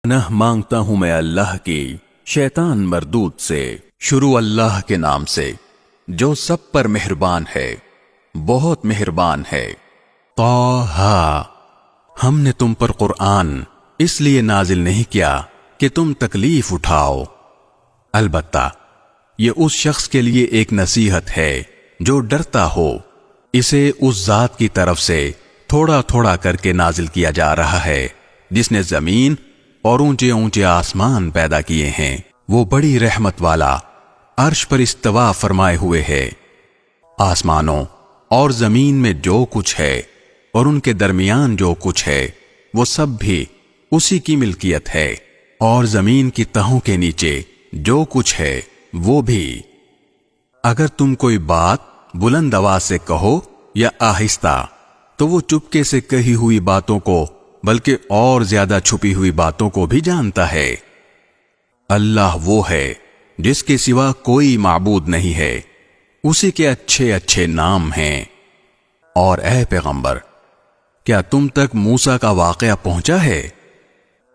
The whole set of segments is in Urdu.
پناہ مانگتا ہوں میں اللہ کی شیطان مردود سے۔ شروع اللہ کے نام سے جو سب پر مہربان ہے، بہت مہربان ہے۔ طٰہٰ، ہم نے تم پر قرآن اس لیے نازل نہیں کیا کہ تم تکلیف اٹھاؤ، البتہ یہ اس شخص کے لیے ایک نصیحت ہے جو ڈرتا ہو۔ اسے اس ذات کی طرف سے تھوڑا تھوڑا کر کے نازل کیا جا رہا ہے جس نے زمین اور اونچے اونچے آسمان پیدا کیے ہیں۔ وہ بڑی رحمت والا عرش پر استوا فرمائے ہوئے ہے۔ آسمانوں اور زمین میں جو کچھ ہے اور ان کے درمیان جو کچھ ہے وہ سب بھی اسی کی ملکیت ہے، اور زمین کی تہوں کے نیچے جو کچھ ہے وہ بھی۔ اگر تم کوئی بات بلند آواز سے کہو یا آہستہ تو وہ چپکے سے کہی ہوئی باتوں کو بلکہ اور زیادہ چھپی ہوئی باتوں کو بھی جانتا ہے۔ اللہ وہ ہے جس کے سوا کوئی معبود نہیں ہے، اسی کے اچھے اچھے نام ہیں۔ اور اے پیغمبر، کیا تم تک موسیٰ کا واقعہ پہنچا ہے؟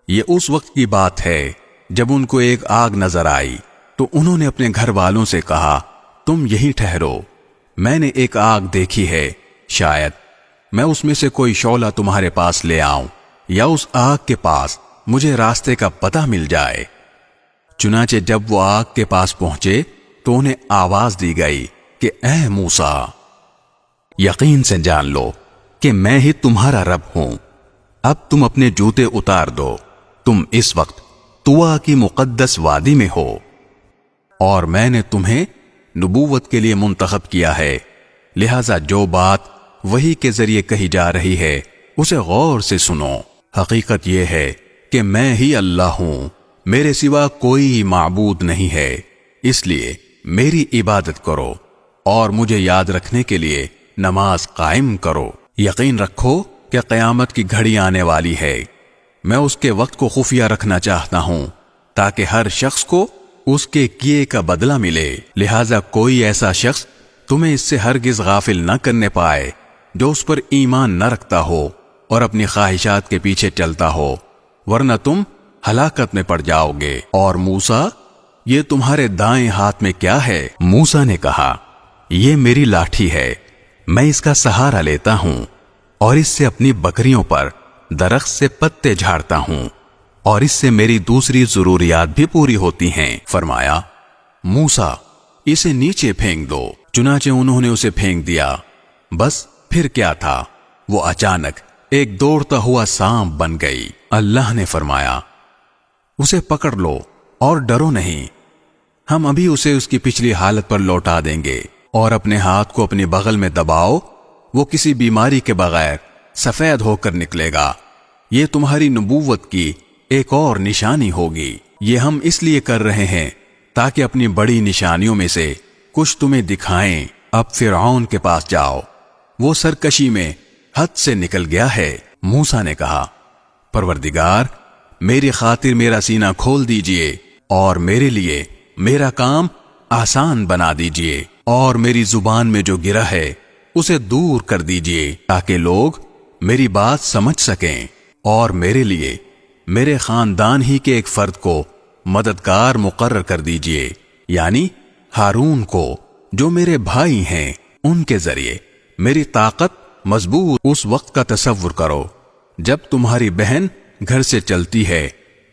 یہ اس وقت کی بات ہے جب ان کو ایک آگ نظر آئی تو انہوں نے اپنے گھر والوں سے کہا، تم یہیں ٹھہرو، میں نے ایک آگ دیکھی ہے، شاید میں اس میں سے کوئی شعلہ تمہارے پاس لے آؤں یا اس آگ کے پاس مجھے راستے کا پتہ مل جائے۔ چنانچہ جب وہ آگ کے پاس پہنچے تو انہیں آواز دی گئی کہ اے موسیٰ، یقین سے جان لو کہ میں ہی تمہارا رب ہوں۔ اب تم اپنے جوتے اتار دو، تم اس وقت طوا کی مقدس وادی میں ہو، اور میں نے تمہیں نبوت کے لیے منتخب کیا ہے، لہذا جو بات وحی کے ذریعے کہی جا رہی ہے اسے غور سے سنو۔ حقیقت یہ ہے کہ میں ہی اللہ ہوں، میرے سوا کوئی معبود نہیں ہے، اس لیے میری عبادت کرو اور مجھے یاد رکھنے کے لیے نماز قائم کرو۔ یقین رکھو کہ قیامت کی گھڑی آنے والی ہے، میں اس کے وقت کو خفیہ رکھنا چاہتا ہوں تاکہ ہر شخص کو اس کے کیے کا بدلہ ملے، لہذا کوئی ایسا شخص تمہیں اس سے ہرگز غافل نہ کرنے پائے جو اس پر ایمان نہ رکھتا ہو اور اپنی خواہشات کے پیچھے چلتا ہو، ورنہ تم ہلاکت میں پڑ جاؤ گے۔ اور موسیٰ، یہ تمہارے دائیں ہاتھ میں کیا ہے؟ موسیٰ نے کہا، یہ میری لاٹھی ہے، میں اس کا سہارا لیتا ہوں اور اس سے اپنی بکریوں پر درخت سے پتے جھاڑتا ہوں، اور اس سے میری دوسری ضروریات بھی پوری ہوتی ہیں۔ فرمایا، موسیٰ، اسے نیچے پھینک دو۔ چنانچہ انہوں نے اسے پھینک دیا۔ بس پھر کیا تھا، وہ اچانک ایک دوڑتا ہوا سانپ بن گئی۔ اللہ نے فرمایا، اسے پکڑ لو اور ڈرو نہیں، ہم ابھی اسے اس کی پچھلی حالت پر لوٹا دیں گے، اور اپنے ہاتھ کو اپنی بغل میں دباؤ، وہ کسی بیماری کے بغیر سفید ہو کر نکلے گا۔ یہ تمہاری نبوت کی ایک اور نشانی ہوگی۔ یہ ہم اس لیے کر رہے ہیں تاکہ اپنی بڑی نشانیوں میں سے کچھ تمہیں دکھائیں۔ اب فرعون کے پاس جاؤ، وہ سرکشی میں حد سے نکل گیا ہے۔ موسیٰ نے کہا، پروردگار، میری خاطر میرا سینہ کھول دیجئے اور میرے لیے میرا کام آسان بنا دیجئے، اور میری زبان میں جو گرہ ہے اسے دور کر دیجئے تاکہ لوگ میری بات سمجھ سکیں، اور میرے لیے میرے خاندان ہی کے ایک فرد کو مددگار مقرر کر دیجئے، یعنی ہارون کو جو میرے بھائی ہیں، ان کے ذریعے میری طاقت مضبوط۔ اس وقت کا تصور کرو جب تمہاری بہن گھر سے چلتی ہے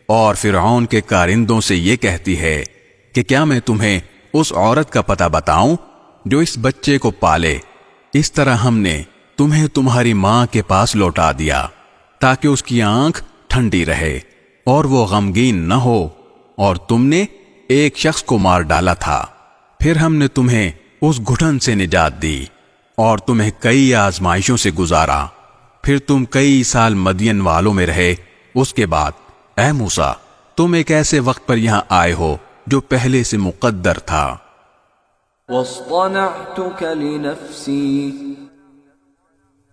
اور فرعون کے کارندوں سے یہ کہتی ہے کہ کیا میں تمہیں اس عورت کا پتہ بتاؤں جو اس بچے کو پالے؟ اس طرح ہم نے تمہیں تمہاری ماں کے پاس لوٹا دیا تاکہ اس کی آنکھ ٹھنڈی رہے اور وہ غمگین نہ ہو، اور تم نے ایک شخص کو مار ڈالا تھا، پھر ہم نے تمہیں اس گھٹن سے نجات دی اور تمہیں کئی آزمائشوں سے گزارا، پھر تم کئی سال مدین والوں میں رہے۔ اس کے بعد اے موسیٰ، تم ایک ایسے وقت پر یہاں آئے ہو جو پہلے سے مقدر تھا۔ وَاصْطَنَعْتُكَ لِنَفْسِي،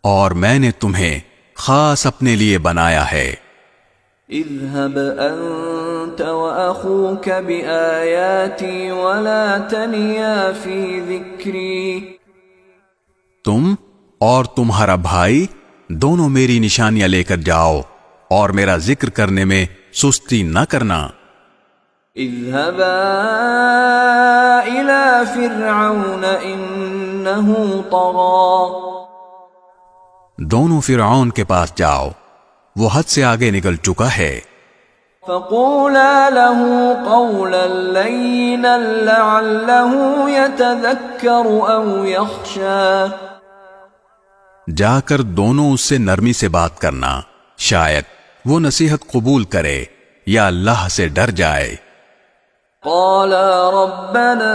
اور میں نے تمہیں خاص اپنے لیے بنایا ہے۔ اذهب أنت وأخوك بآياتي ولا تنيا في ذكري، تم اور تمہارا بھائی دونوں میری نشانیاں لے کر جاؤ اور میرا ذکر کرنے میں سستی نہ کرنا. اذهبا إلى فرعون إنه طغى. دونوں فرعون کے پاس جاؤ، وہ حد سے آگے نکل چکا ہے. فقولا له قولا لينا لعله يتذكر أو يخشى. جا کر دونوں اس سے نرمی سے بات کرنا، شاید وہ نصیحت قبول کرے یا اللہ سے ڈر جائے. قالا ربنا